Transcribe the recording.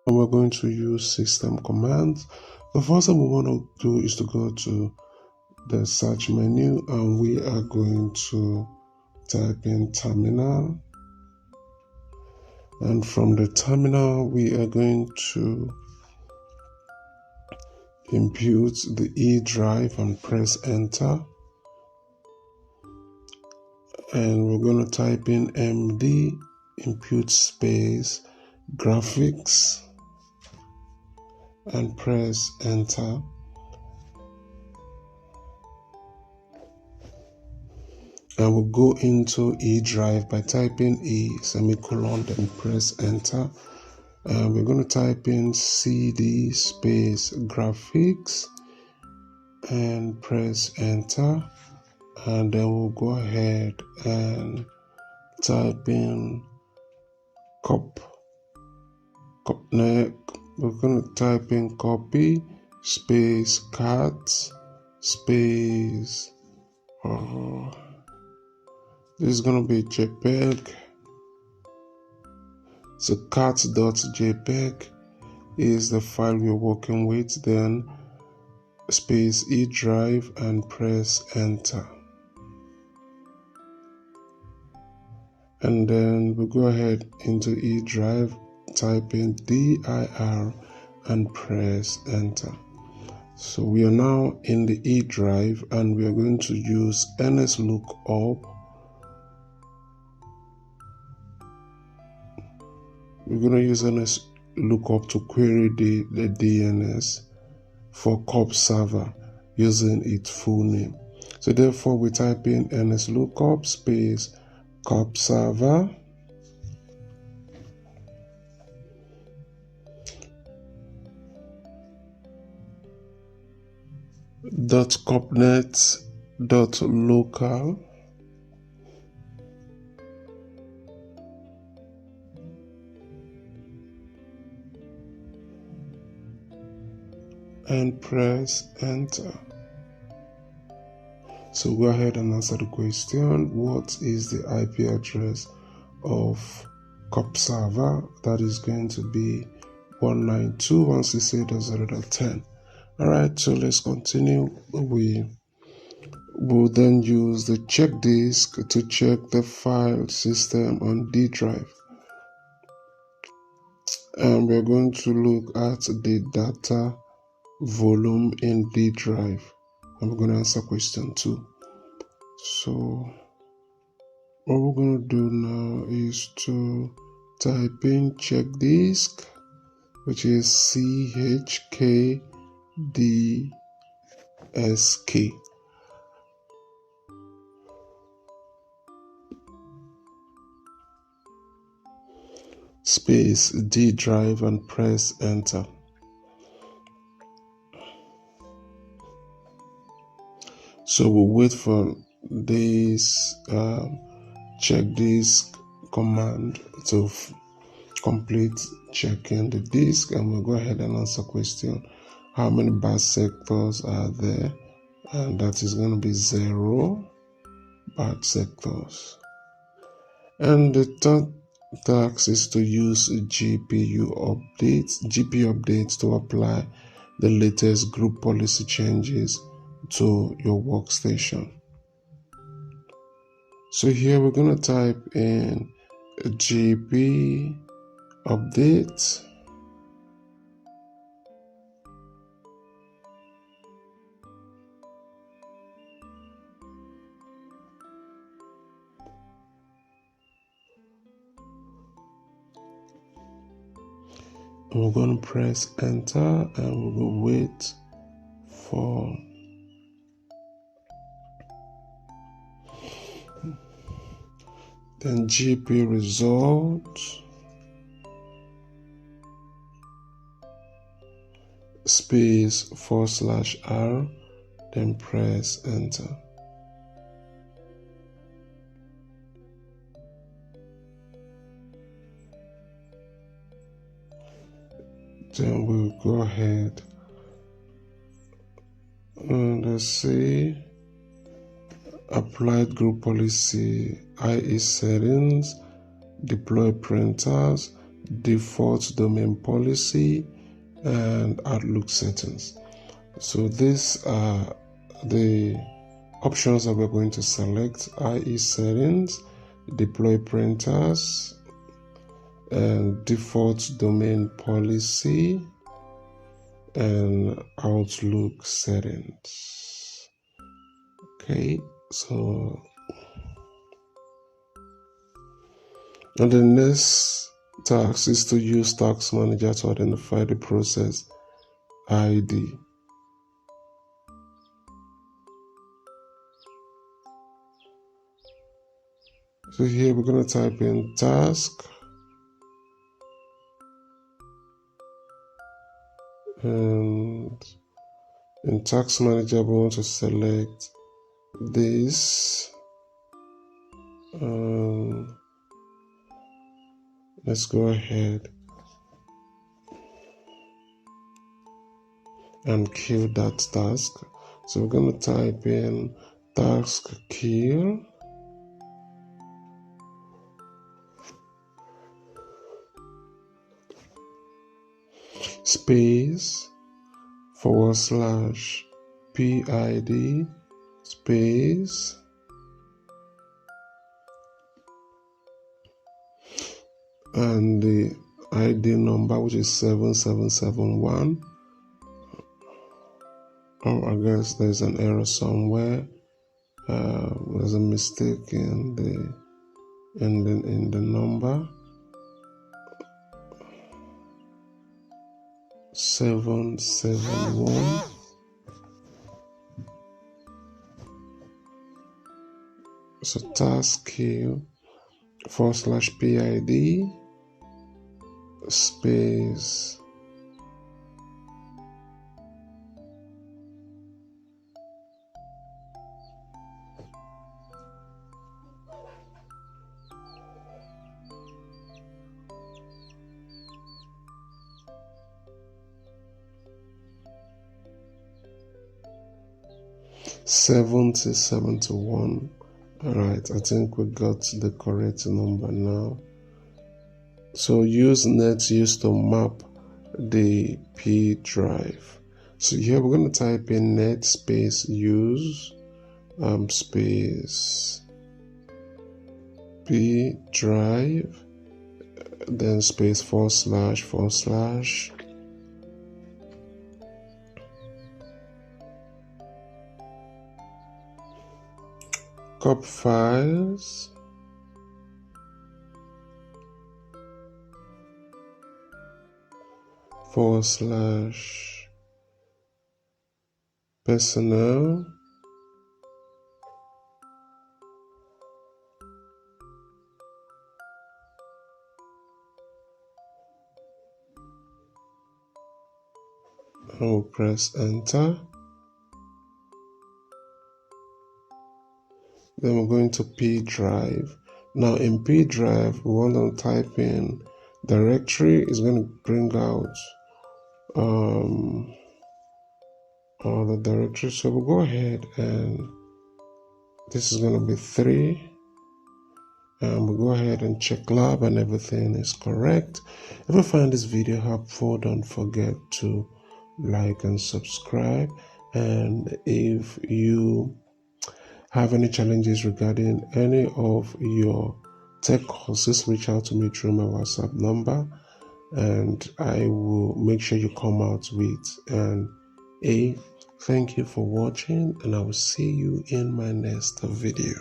and we're going to use system commands. The first thing we want to do is to go to the search menu, and we are going to type in terminal, and from the terminal we are going to input the E drive and press enter, and we're going to type in MD input space graphics and press enter. And we'll go into E drive by typing E semicolon, then press enter. And we're going to type in CD space graphics and press enter. And then we'll go ahead and type in we're going to type in copy space cat space this is going to be JPEG. So cat.jpg is the file we're working with, then space E drive and press enter. And then we'll go ahead into E drive, type in dir and press enter. So we are now in the E drive, and we are going to use NSLOOKUP. We're going to use NSLOOKUP to query the DNS for COP server using its full name. So therefore we type in NSLOOKUP space COP server .copnet.local and press enter. So go ahead and answer the question, what is the IP address of COP server? That is going to be 192.168.0.10. Alright, so let's continue. We will then use the check disk to check the file system on D drive. And we're going to look at the data volume in D drive. And we're going to answer question 2. So what we're going to do now is to type in check disk, which is CHKDSK space D drive and press enter. So we'll wait for this check disk command to complete checking the disk, and we'll go ahead and answer question, how many batch sectors are there? And that is going to be 0 batch sectors. And the third task is to use GPU updates to apply the latest group policy changes to your workstation. So here we're going to type in GP update and we're going to press enter, and we will wait for then GP results space /R, then press enter. Then we'll go ahead and let's see, applied group policy, IE settings, deploy printers, default domain policy, and Outlook settings. So these are the options that we're going to select: IE settings, deploy printers, and default domain policy, and Outlook settings. Okay, so and the next task is to use Task Manager to identify the process ID. So here we're going to type in task, and in Task Manager we want to select this. Let's go ahead and kill that task. So we're going to type in task kill, space / PID space and the ID number, which is 7771. Oh, I guess there's an error somewhere. There's a mistake in the number. 771. So task kill / PID space (7071). All right, I think we got the correct number now. So use NetUse to map the P drive. So here we're going to type in net space use space P drive, then space / cop files / personnel and we'll press enter. Then we're going to P drive. Now in P drive, we want to type in directory. Is going to bring out all the directories. So we'll go ahead and this is going to be 3. And we'll go ahead and check lab and everything is correct. If you find this video helpful, don't forget to like and subscribe. And if you have any challenges regarding any of your tech courses, reach out to me through my WhatsApp number and I will make sure you come out with an A. Thank you for watching and I will see you in my next video.